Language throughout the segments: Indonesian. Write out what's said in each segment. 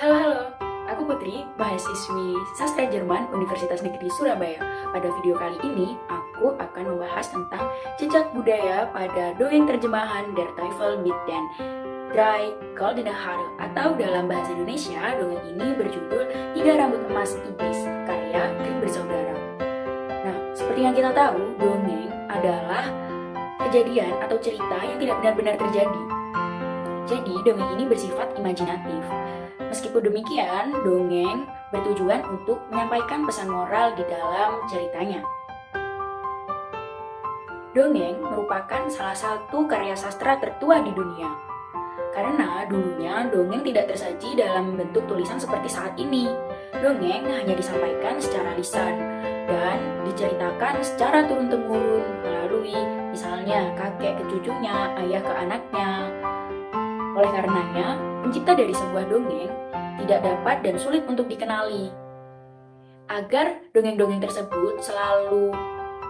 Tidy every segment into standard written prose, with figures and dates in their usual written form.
Halo, aku Putri, mahasiswi Sastra Jerman Universitas Negeri Surabaya. Pada video kali ini, aku akan membahas tentang jejak budaya pada dongeng terjemahan Der Teufel mit den Drei Goldenen Haare, atau dalam bahasa Indonesia, dongeng ini berjudul Tiga Rambut Emas Iblis, karya Grimm bersaudara. Nah, seperti yang kita tahu, dongeng adalah kejadian atau cerita yang tidak benar-benar terjadi. Jadi, dongeng ini bersifat imajinatif. Meskipun demikian, dongeng bertujuan untuk menyampaikan pesan moral di dalam ceritanya. Dongeng merupakan salah satu karya sastra tertua di dunia. Karena dulunya dongeng tidak tersaji dalam bentuk tulisan seperti saat ini. Dongeng hanya disampaikan secara lisan dan diceritakan secara turun-temurun melalui misalnya kakek ke cucunya, ayah ke anaknya. Oleh karenanya, pencipta dari sebuah dongeng tidak dapat dan sulit untuk dikenali. Agar dongeng-dongeng tersebut selalu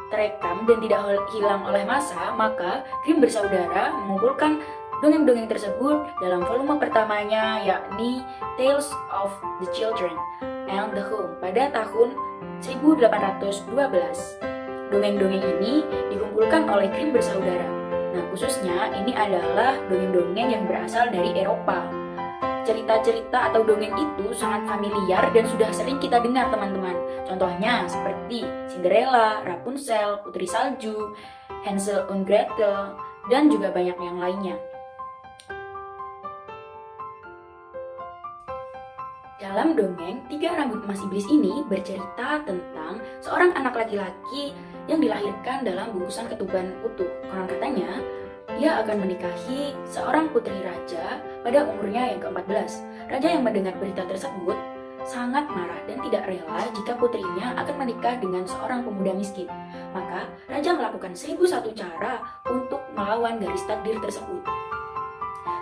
terekam dan tidak hilang oleh masa, maka Grimm bersaudara mengumpulkan dongeng-dongeng tersebut dalam volume pertamanya, yakni Tales of the Children and the Home pada tahun 1812. Dongeng-dongeng ini dikumpulkan oleh Grimm bersaudara. Nah, khususnya ini adalah dongeng-dongeng yang berasal dari Eropa. Cerita-cerita atau dongeng itu sangat familiar dan sudah sering kita dengar, teman-teman. Contohnya seperti Cinderella, Rapunzel, Putri Salju, Hansel und Gretel, dan juga banyak yang lainnya. Dalam dongeng Tiga Rambut Emas Iblis ini bercerita tentang seorang anak laki-laki yang dilahirkan dalam bungkusan ketuban utuh. Konon katanya, dia akan menikahi seorang putri raja pada umurnya yang ke-14. Raja yang mendengar berita tersebut sangat marah dan tidak rela jika putrinya akan menikah dengan seorang pemuda miskin. Maka, raja melakukan 1001 cara untuk melawan garis takdir tersebut.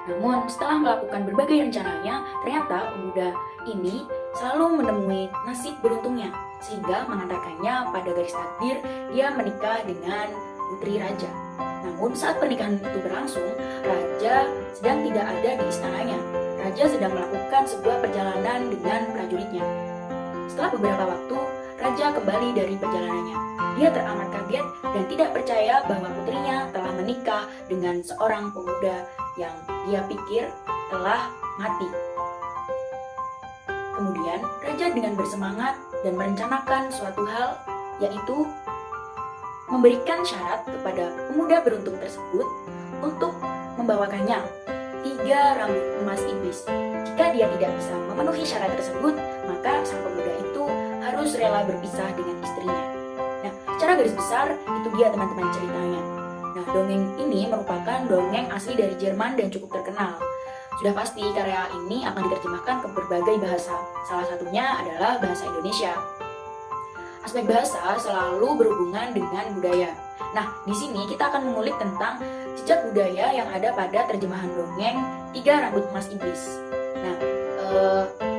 Namun, setelah melakukan berbagai rencananya, ternyata pemuda ini selalu menemui nasib beruntungnya, sehingga mengantarkannya pada garis takdir dia menikah dengan putri raja. Namun saat pernikahan itu berlangsung, raja sedang tidak ada di istananya. Raja sedang melakukan sebuah perjalanan dengan prajuritnya. Setelah beberapa waktu, raja kembali dari perjalanannya. Dia teramat kaget dan tidak percaya bahwa putrinya telah menikah dengan seorang pemuda yang dia pikir telah mati. Kemudian, raja dengan bersemangat dan merencanakan suatu hal, yaitu memberikan syarat kepada pemuda beruntung tersebut untuk membawakannya 3 rambut emas iblis. Jika dia tidak bisa memenuhi syarat tersebut, maka sang pemuda itu harus rela berpisah dengan istrinya. Nah, secara garis besar, itu dia teman-teman ceritanya. Nah, dongeng ini merupakan dongeng asli dari Jerman dan cukup terkenal. Sudah pasti karya ini akan diterjemahkan ke berbagai bahasa. Salah satunya adalah bahasa Indonesia. Aspek bahasa selalu berhubungan dengan budaya. Nah, di sini kita akan mengulik tentang jejak budaya yang ada pada terjemahan dongeng Tiga Rambut Emas Iblis. Nah,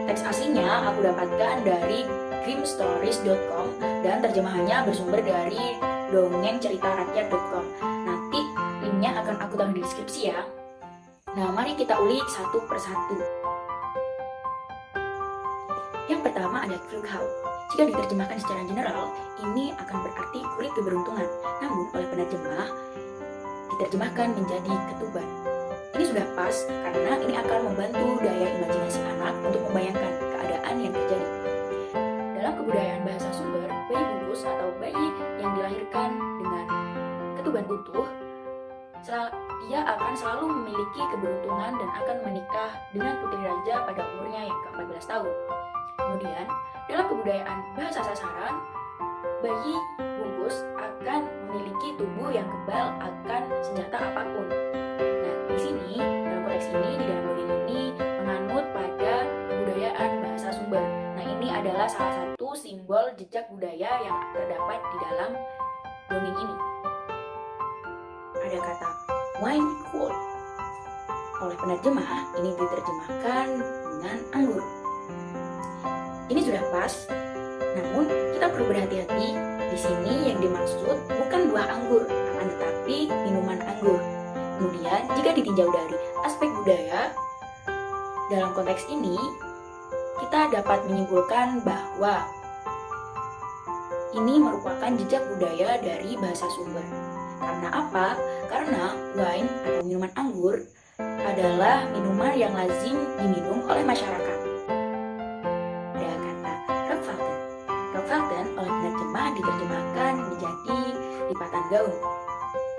teks aslinya aku dapatkan dari grimmstories.com dan terjemahannya bersumber dari dongengceritarakyat.com. Nanti linknya akan aku taruh di deskripsi ya. Nah, mari kita ulik satu persatu. Yang pertama ada Glückshauch. Jika diterjemahkan secara general, ini akan berarti kulit keberuntungan. Namun oleh penerjemah, diterjemahkan menjadi ketuban. Ini sudah pas karena ini akan membantu daya imajinasi anak untuk membayangkan keadaan yang terjadi. Dalam kebudayaan bahasa sumber, bayi bungkus atau bayi yang dilahirkan dengan ketuban utuh, dia akan selalu memiliki keberuntungan dan akan menikah dengan putri raja pada umurnya yang ke-14 tahun. Kemudian, dalam kebudayaan bahasa sasaran, bayi bungkus akan memiliki tubuh yang kebal akan senjata apapun. Nah, di sini, dalam konteks ini, di dalam dongeng ini, menganut pada kebudayaan bahasa sumber. Nah, ini adalah salah satu simbol jejak budaya yang terdapat di dalam dongeng ini. Ada kata wine cool. Oleh penerjemah, ini diterjemahkan dengan anggur. Ini sudah pas, namun kita perlu berhati-hati. Di sini yang dimaksud bukan buah anggur, akan tetapi minuman anggur. Kemudian, jika ditinjau dari aspek budaya, dalam konteks ini, kita dapat menyimpulkan bahwa ini merupakan jejak budaya dari bahasa sumber. Karena apa? Karena wine atau minuman anggur adalah minuman yang lazim diminum oleh masyarakat. Ada kata rokvaten. Rokvaten oleh penerjemah diterjemahkan menjadi lipatan gaun.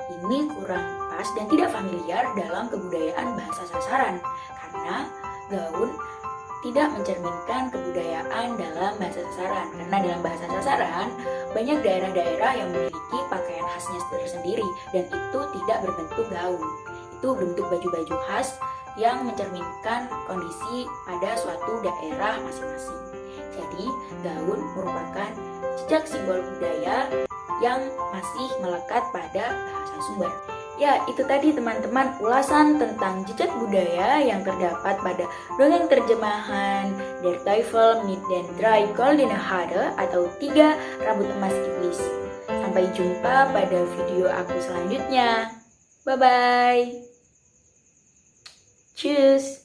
Ini kurang pas dan tidak familiar dalam kebudayaan bahasa sasaran karena gaun tidak mencerminkan kebudayaan dalam bahasa sasaran. Karena dalam bahasa sasaran banyak daerah-daerah yang memiliki pakaian khasnya tersendiri dan itu tidak berbentuk gaun. Itu berbentuk baju-baju khas yang mencerminkan kondisi pada suatu daerah masing-masing. Jadi, gaun merupakan jejak simbol budaya yang masih melekat pada bahasa sumber. Ya, itu tadi teman-teman ulasan tentang jejak budaya yang terdapat pada dongeng terjemahan Der Teufel mit den drei goldenen Haare atau 3 rambut emas iblis. Sampai jumpa pada video aku selanjutnya. Bye-bye. Tschüss.